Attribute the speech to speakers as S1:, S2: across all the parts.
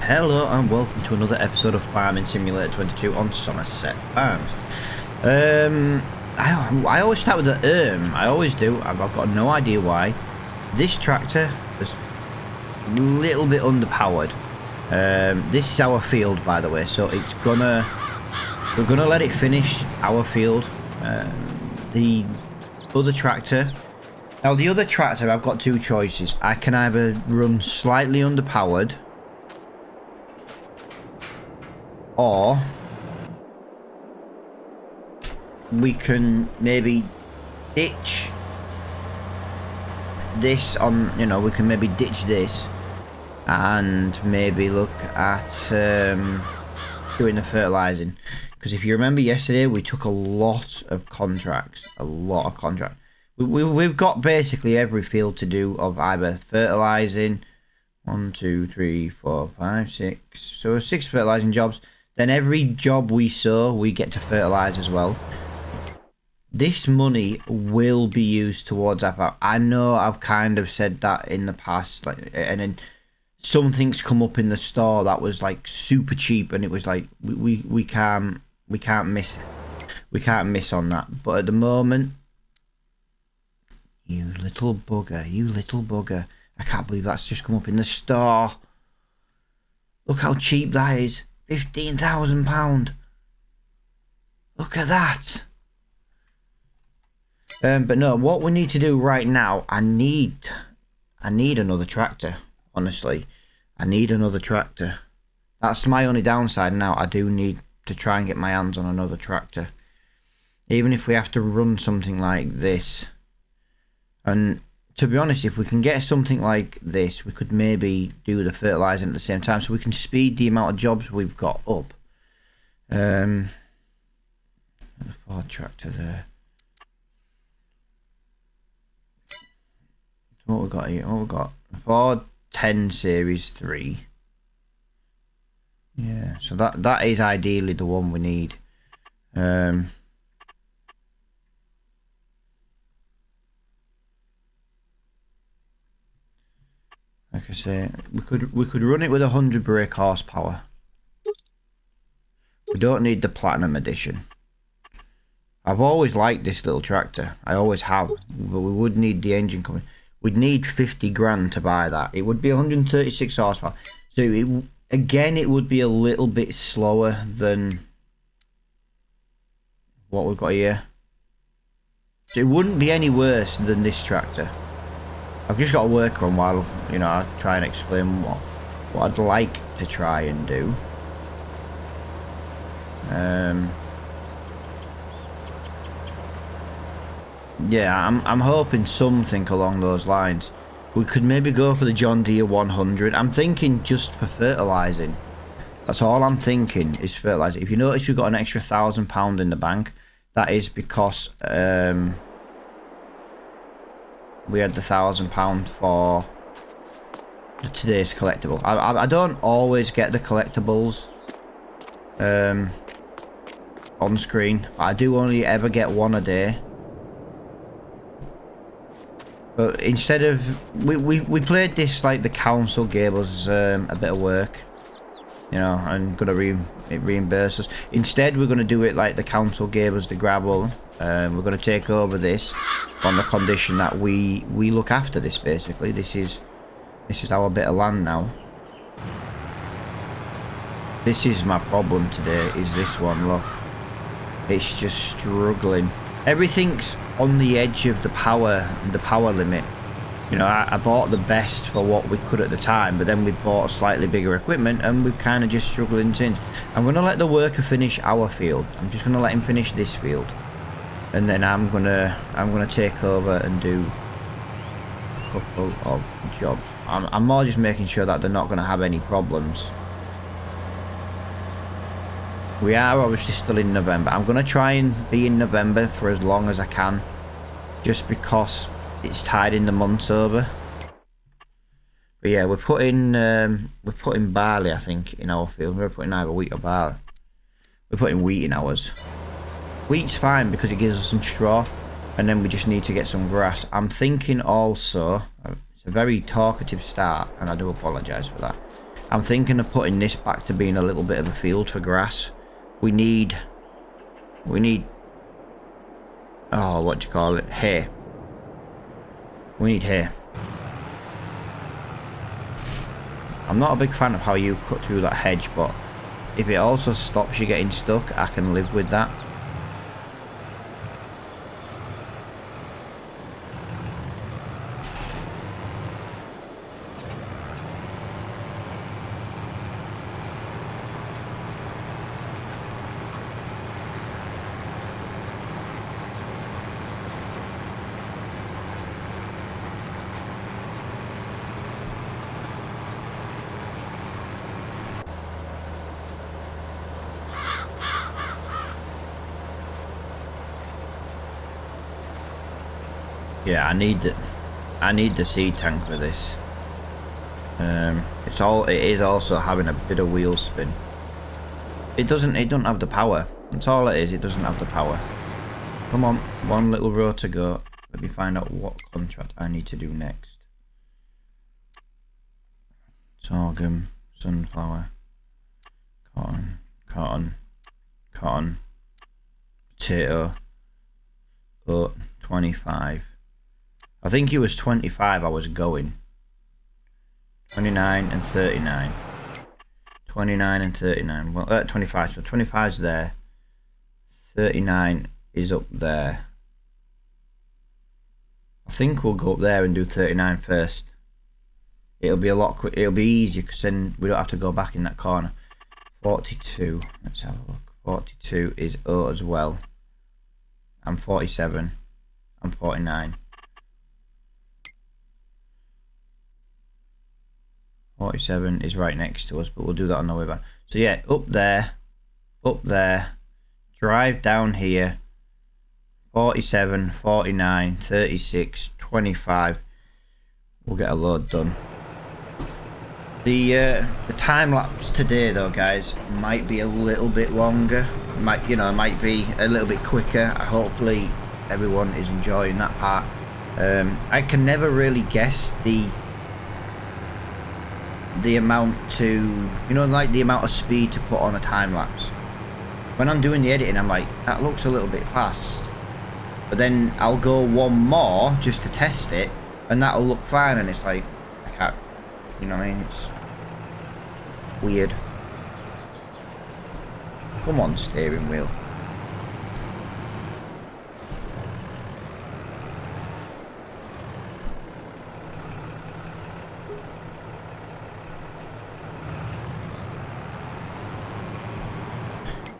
S1: Hello and welcome to another episode of Farming Simulator 22 on Somerset Farms. I always start with the I always do. I've got no idea why. This tractor is a little bit underpowered. This is our field, by the way, so we're gonna let it finish our field. The other tractor. Now the other tractor, I've got two choices. I can either run slightly underpowered, or we can maybe ditch this on, we can maybe ditch this and maybe look at doing the fertilizing. Because if you remember yesterday, we took a lot of contracts. We've got basically every field to do of either fertilizing. 1, 2, 3, 4, 5, 6. So 6 fertilizing jobs. Then every job we sow, we get to fertilize as well. This money will be used towards our farm. I know I've kind of said that in the past, and then something's come up in the store that was like super cheap, and it was like we can't miss on that. But at the moment, you little bugger, I can't believe that's just come up in the store. Look how cheap that is. £15,000. Look at that. But no, what we need to do right now, I need another tractor. Honestly, I need another tractor. That's my only downside now. I do need to try and get my hands on another tractor, even if we have to run something like this. And to be honest, if we can get something like this, we could maybe do the fertilizing at the same time, so we can speed the amount of jobs we've got up. The Ford tractor there. So what we got here? What we got? Ford 10 Series 3. Yeah, so that is ideally the one we need. Like I say, we could run it with 100 brake horsepower. We don't need the platinum edition. I've always liked this little tractor. I always have, but we would need the engine coming. We'd need 50 grand to buy that. It would be 136 horsepower. So it would be a little bit slower than what we've got here. So it wouldn't be any worse than this tractor. I've just got to work on while, I try and explain what I'd like to try and do. Yeah, I'm hoping something along those lines. We could maybe go for the John Deere 100. I'm thinking just for fertilizing. That's all I'm thinking is fertilizing. If you notice, we've got an extra £1,000 in the bank. That is because we had the £1,000 for today's collectible. I don't always get the collectibles on screen. I do only ever get one a day. But instead of we played this like the council gave us a bit of work, and gonna reimburse us. Instead, we're gonna do it like the council gave us the gravel. We're gonna take over this on the condition that we look after this. Basically, this is our bit of land now. This is my problem today. Is this one? Look, it's just struggling. Everything's on the edge of the power limit. I bought the best for what we could at the time, but then we bought a slightly bigger equipment, and we've kind of just struggling since. I'm gonna let the worker finish our field. I'm just gonna let him finish this field, and then I'm gonna take over and do a couple of jobs. I'm more just making sure that they're not gonna have any problems. We are obviously still in November. I'm going to try and be in November for as long as I can, just because it's tied in the months over. But yeah, we're putting barley, I think, in our field. We're putting either wheat or barley. We're putting wheat in ours. Wheat's fine because it gives us some straw, and then we just need to get some grass. I'm thinking also, it's a very talkative start, and I do apologise for that. I'm thinking of putting this back to being a little bit of a field for grass. We need, oh, what do you call it? Hay. We need hay. I'm not a big fan of how you cut through that hedge, but if it also stops you getting stuck, I can live with that. Yeah, I need the seed tank for this. It is also having a bit of wheel spin. It doesn't have the power. That's all it is. It doesn't have the power. Come on, one little row to go. Let me find out what contract I need to do next. Sorghum, sunflower, cotton, potato, oat, 25. I think it was 25 I was going. 29 and 39. 29 and 39. Well, 25. So 25's there. 39 is up there. I think we'll go up there and do 39 first. It'll be a lot quicker. It'll be easier because then we don't have to go back in that corner. 42. Let's have a look. 42 is oat as well. I'm 47. I'm 49. 47 is right next to us, but we'll do that on the way back. So yeah, up there, drive down here, 47, 49, 36, 25. We'll get a load done. The time lapse today though, guys, might be a little bit longer. Might be a little bit quicker. Hopefully everyone is enjoying that part. I can never really guess the amount to, like the amount of speed to put on a time lapse. When I'm doing the editing, I'm like, that looks a little bit fast, but then I'll go one more just to test it and that'll look fine, and it's like, I can't, you know what I mean? It's weird. Come on, steering wheel.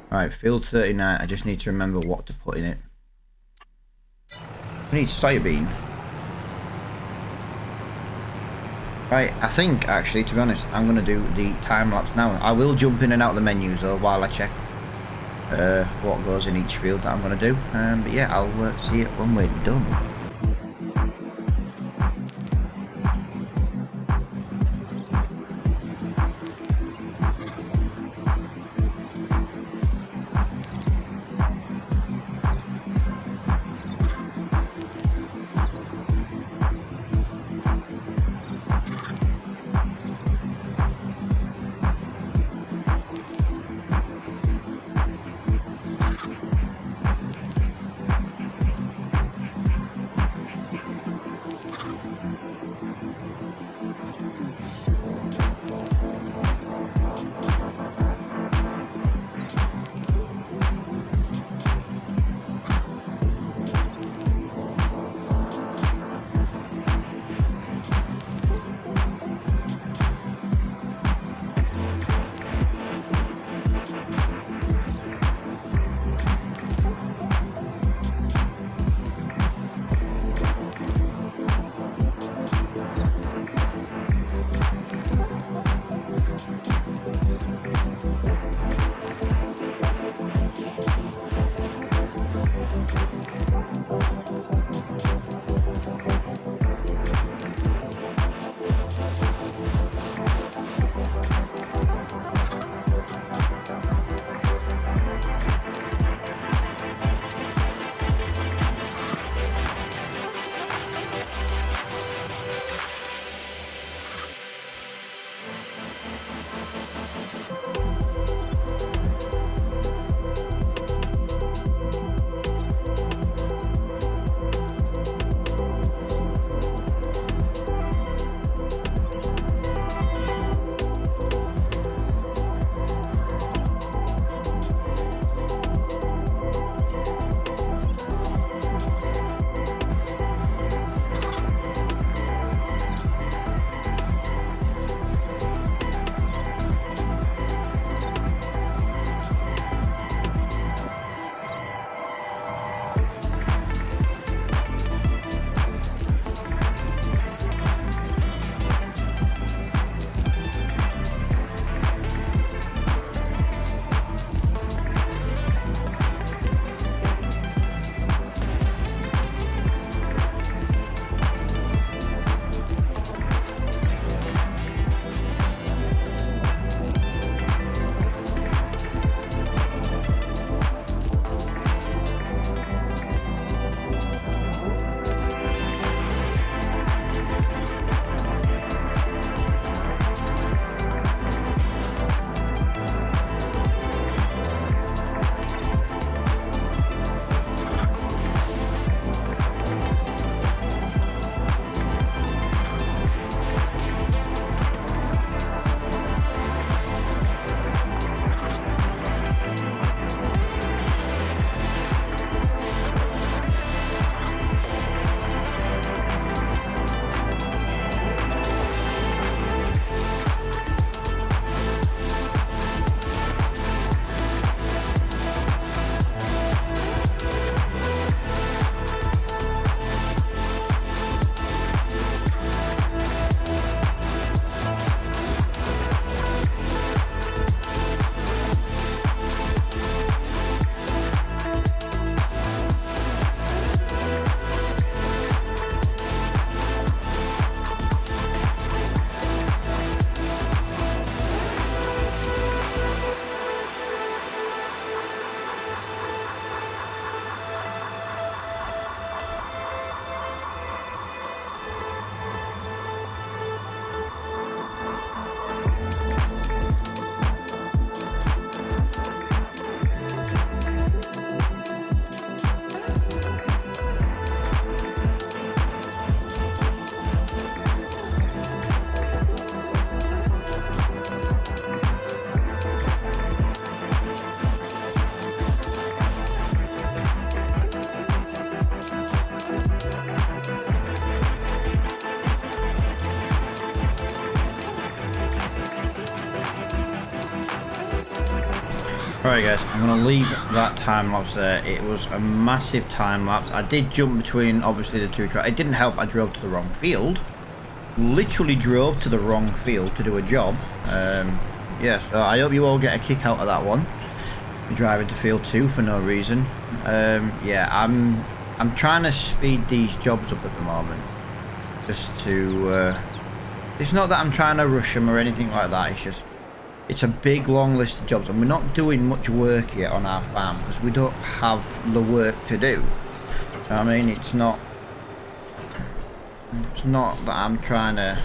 S1: Right, field 39, I just need to remember what to put in it. I need soybean. Right, I think actually, to be honest, I'm going to do the time lapse now. I will jump in and out of the menus though while I check what goes in each field that I'm going to do. But yeah, I'll see it when we're done. Alright guys, I'm going to leave that time lapse there. It was a massive time lapse. I did jump between obviously the two tracks. It didn't help I drove to the wrong field. Literally drove to the wrong field to do a job. Yeah, so I hope you all get a kick out of that one. You're driving to field 2 for no reason. Yeah, I'm trying to speed these jobs up at the moment. Just to... it's not that I'm trying to rush them or anything like that. It's just... It's a big long list of jobs and we're not doing much work yet on our farm because we don't have the work to do. So, I mean, it's not that I'm trying to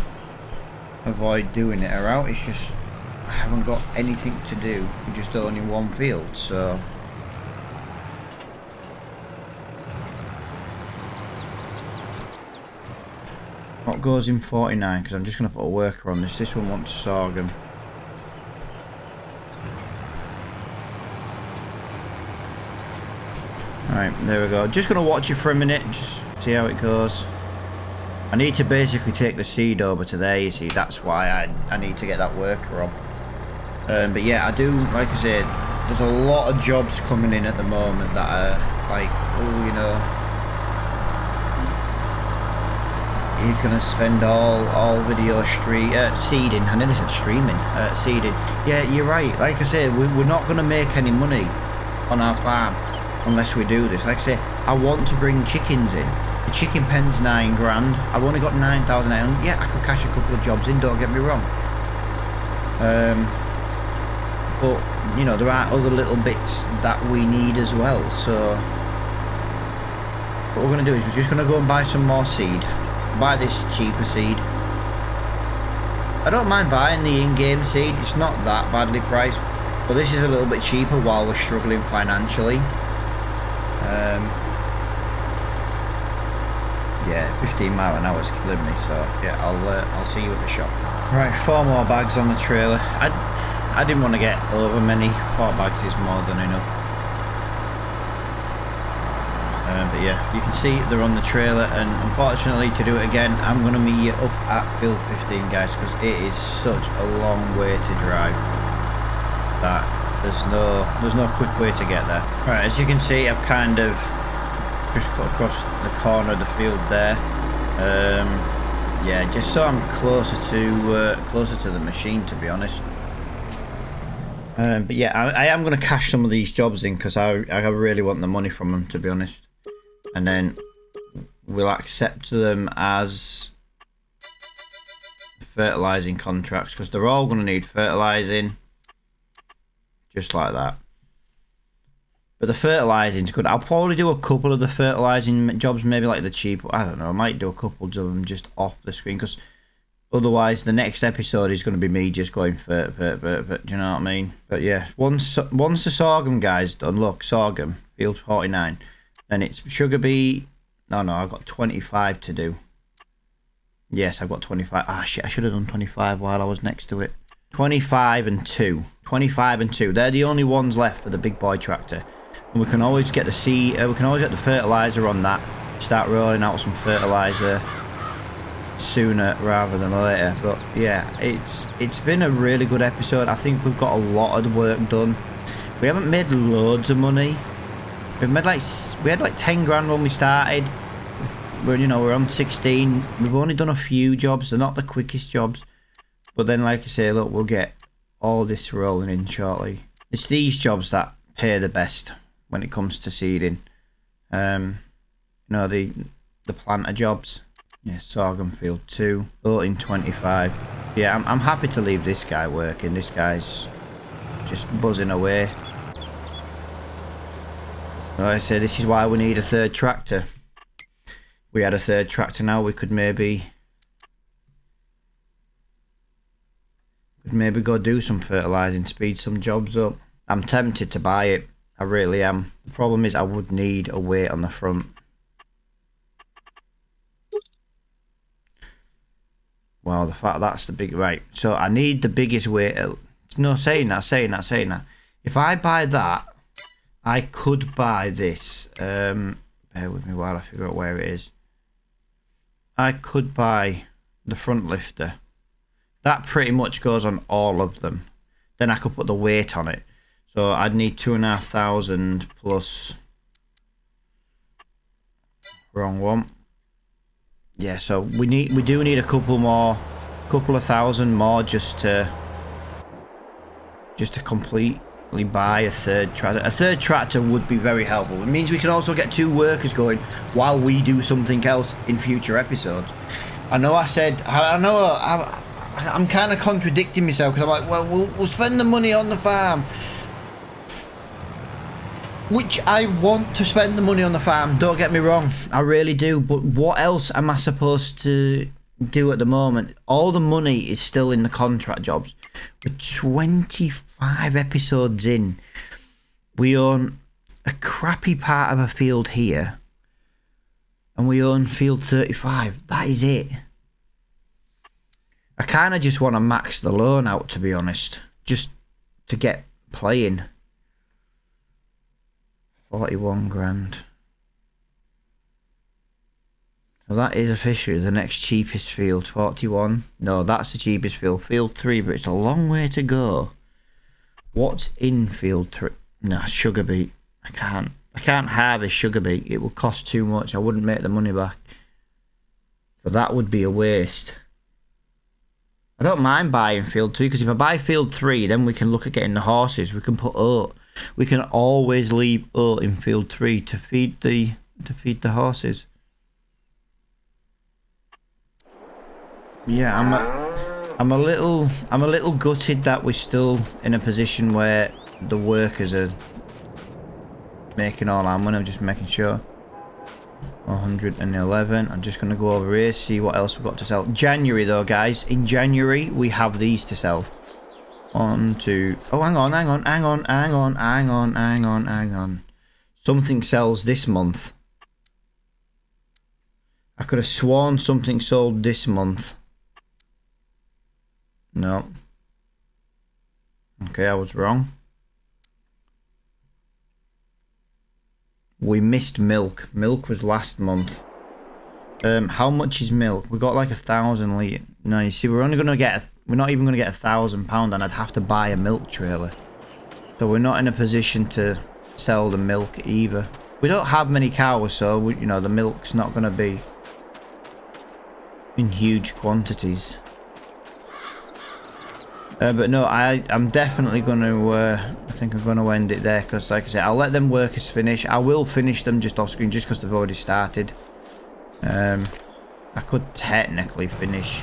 S1: avoid doing it or out, it's just I haven't got anything to do. We're just owning one field, so what goes in 49? Because I'm just going to put a worker on this. This one wants sorghum. Right, there we go. Just going to watch it for a minute, just see how it goes. I need to basically take the seed over to there, you see. That's why I need to get that worker on. But yeah, I do, like I said, there's a lot of jobs coming in at the moment that are like, oh, you know, you're going to spend all video seeding. I never said streaming. Seeding. Yeah, you're right. Like I said, we're not going to make any money on our farm unless we do this. Like I say, I want to bring chickens in. The chicken pen's 9 grand. I've only got 9,900. Yeah, I could cash a couple of jobs in, don't get me wrong. But, you know, there are other little bits that we need as well. So, what we're going to do is we're just going to go and buy some more seed. Buy this cheaper seed. I don't mind buying the in-game seed. It's not that badly priced. But this is a little bit cheaper while we're struggling financially. Yeah, 15 mile an hour is killing me, so yeah, I'll see you at the shop. Right, 4 more bags on the trailer. I didn't want to get over many. 4 bags is more than enough. But yeah, you can see they're on the trailer, and unfortunately to do it again, I'm going to meet you up at field 15, guys, because it is such a long way to drive that there's no quick way to get there. Right, as you can see, I've kind of just cut across the corner of the field there. Yeah, just so I'm closer to the machine, to be honest. But yeah, I am going to cash some of these jobs in because I really want the money from them, to be honest. And then we'll accept them as fertilizing contracts because they're all going to need fertilizing, just like that. But the fertilizing's good. I'll probably do a couple of the fertilizing jobs, maybe like the cheap. I don't know. I might do a couple of them just off the screen because otherwise the next episode is going to be me just going for. Do you know what I mean? But yeah, once the sorghum guy's done, look, sorghum field 49, then it's sugar beet. No, I've got 25 to do. Yes, I've got 25. Ah, shit, I should have done 25 while I was next to it. 25 and 2. 25 and 2. They're the only ones left for the big boy tractor. And we can always get the seed, we can always get the fertilizer on that. Start rolling out some fertilizer sooner rather than later. But yeah, it's been a really good episode. I think we've got a lot of the work done. We haven't made loads of money. We had like 10 grand when we started. We're on 16. We've only done a few jobs. They're not the quickest jobs. But then, like I say, look, we'll get all this rolling in shortly. It's these jobs that pay the best when it comes to seeding. The planter jobs. Yeah, sorghum field 2. Voting 25. Yeah, I'm happy to leave this guy working. This guy's just buzzing away. Like I say, this is why we need a third tractor. We had a third tractor now, we could maybe go do some fertilizing, speed some jobs up. I'm tempted to buy it. I really am. The problem is I would need a weight on the front. Well, the fact that's the big... Right, so I need the biggest weight. No, saying that. If I buy that, I could buy this. Bear with me while I figure out where it is. I could buy the front lifter. That pretty much goes on all of them. Then I could put the weight on it. So I'd need 2,500 plus. Wrong one. Yeah, so we do need a couple of thousand more just to completely buy a third tractor. A third tractor would be very helpful. It means we can also get 2 workers going while we do something else in future episodes. I know I said, I'm kind of contradicting myself because I'm like, well, we'll spend the money on the farm. Which I want to spend the money on the farm, don't get me wrong, I really do, but what else am I supposed to do at the moment? All the money is still in the contract jobs. We're 25 episodes in. We own a crappy part of a field here, and we own field 35. That is it. I kind of just want to max the loan out, to be honest, just to get playing. 41 grand. So that is officially the next cheapest field. 41. No, that's the cheapest field. Field 3, but it's a long way to go. What's in field 3? No, sugar beet. I can't harvest sugar beet. It would cost too much. I wouldn't make the money back. So that would be a waste. I don't mind buying field 3, because if I buy field 3, then we can look at getting the horses. We can put oat. We can always leave oat in field 3 to feed the horses. Yeah, I'm a little gutted that we're still in a position where the workers are making all our money. I'm just making sure. 111. I'm just gonna go over here, see what else we've got to sell. January though, guys. In January we have these to sell. 1, 2. Oh, hang on. Something sells this month. I could have sworn something sold this month. No. Okay, I was wrong. We missed milk. Milk was last month. How much is milk? We got like 1,000 litre. No, you see, we're not even gonna get £1,000, and I'd have to buy a milk trailer. So we're not in a position to sell the milk either. We don't have many cows, so you know the milk's not gonna be in huge quantities. But no, I'm definitely gonna. I think I'm gonna end it there, because, like I said, I'll let them workers finish. I will finish them just off screen, just because they've already started. I could technically finish.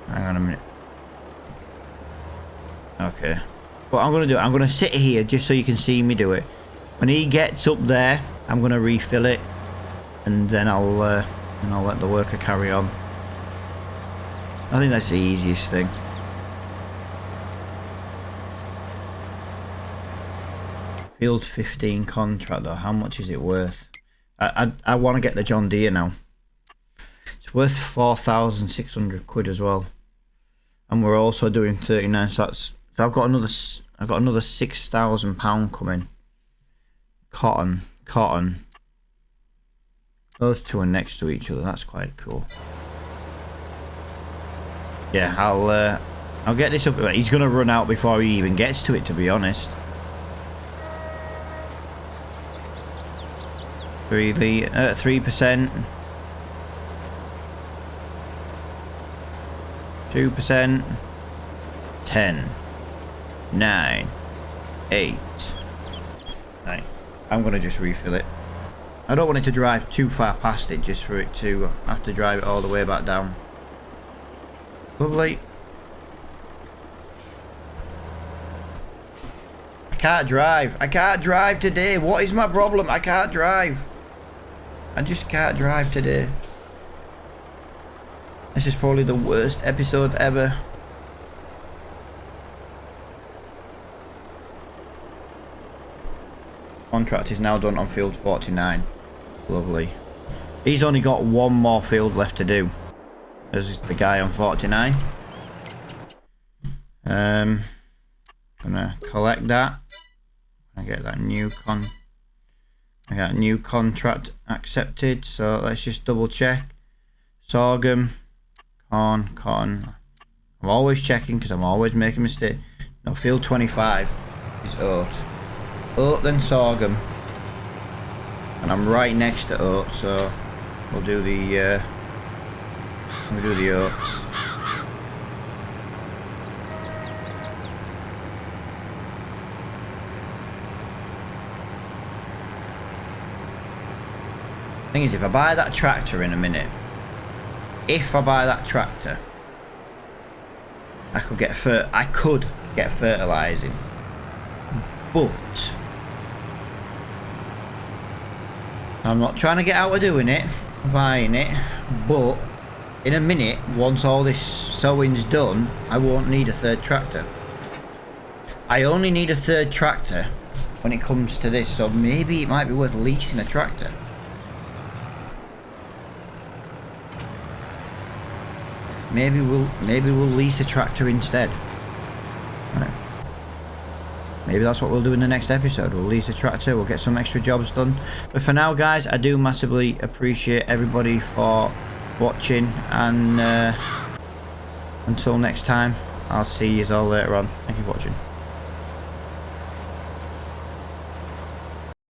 S1: Hang on a minute. Okay. What I'm gonna do, I'm gonna sit here just so you can see me do it. When he gets up there, I'm gonna refill it, and then I'll let the worker carry on. I think that's the easiest thing. Field 15 contract though, how much is it worth? I want to get the John Deere now. It's worth 4,600 quid as well, and we're also doing 39. So I've got another £6,000 coming. Cotton. Those two are next to each other. That's quite cool. Yeah, I'll get this up. He's gonna run out before he even gets to it, to be honest. 3%. 2%. 10. 9. 8. 9. I'm gonna just refill it. I don't want it to drive too far past it, just for it to have to drive it all the way back down. Lovely. I can't drive. I can't drive today. What is my problem? I can't drive. I just can't drive today. This is probably the worst episode ever. Contract is now done on field 49. Lovely. He's only got one more field left to do. There's the guy on 49. Gonna collect that. I get that I got a new contract accepted. So let's just double check. Sorghum, corn. I'm always checking because I'm always making mistakes. No, field 25 is oat. Oat then sorghum. And I'm right next to oat, so we'll do the oats. Thing is, if I buy that tractor in a minute, I could get fertilizing, but I'm not trying to get out of doing it, buying it, but in a minute, once all this sowing's done, I won't need a third tractor. I only need a third tractor when it comes to this, so maybe it might be worth leasing a tractor. Maybe we'll lease a tractor instead. Right. Maybe that's what we'll do in the next episode. We'll lease a tractor, we'll get some extra jobs done. But for now, guys, I do massively appreciate everybody for watching, and until next time, I'll see you all later on. Thank you for watching.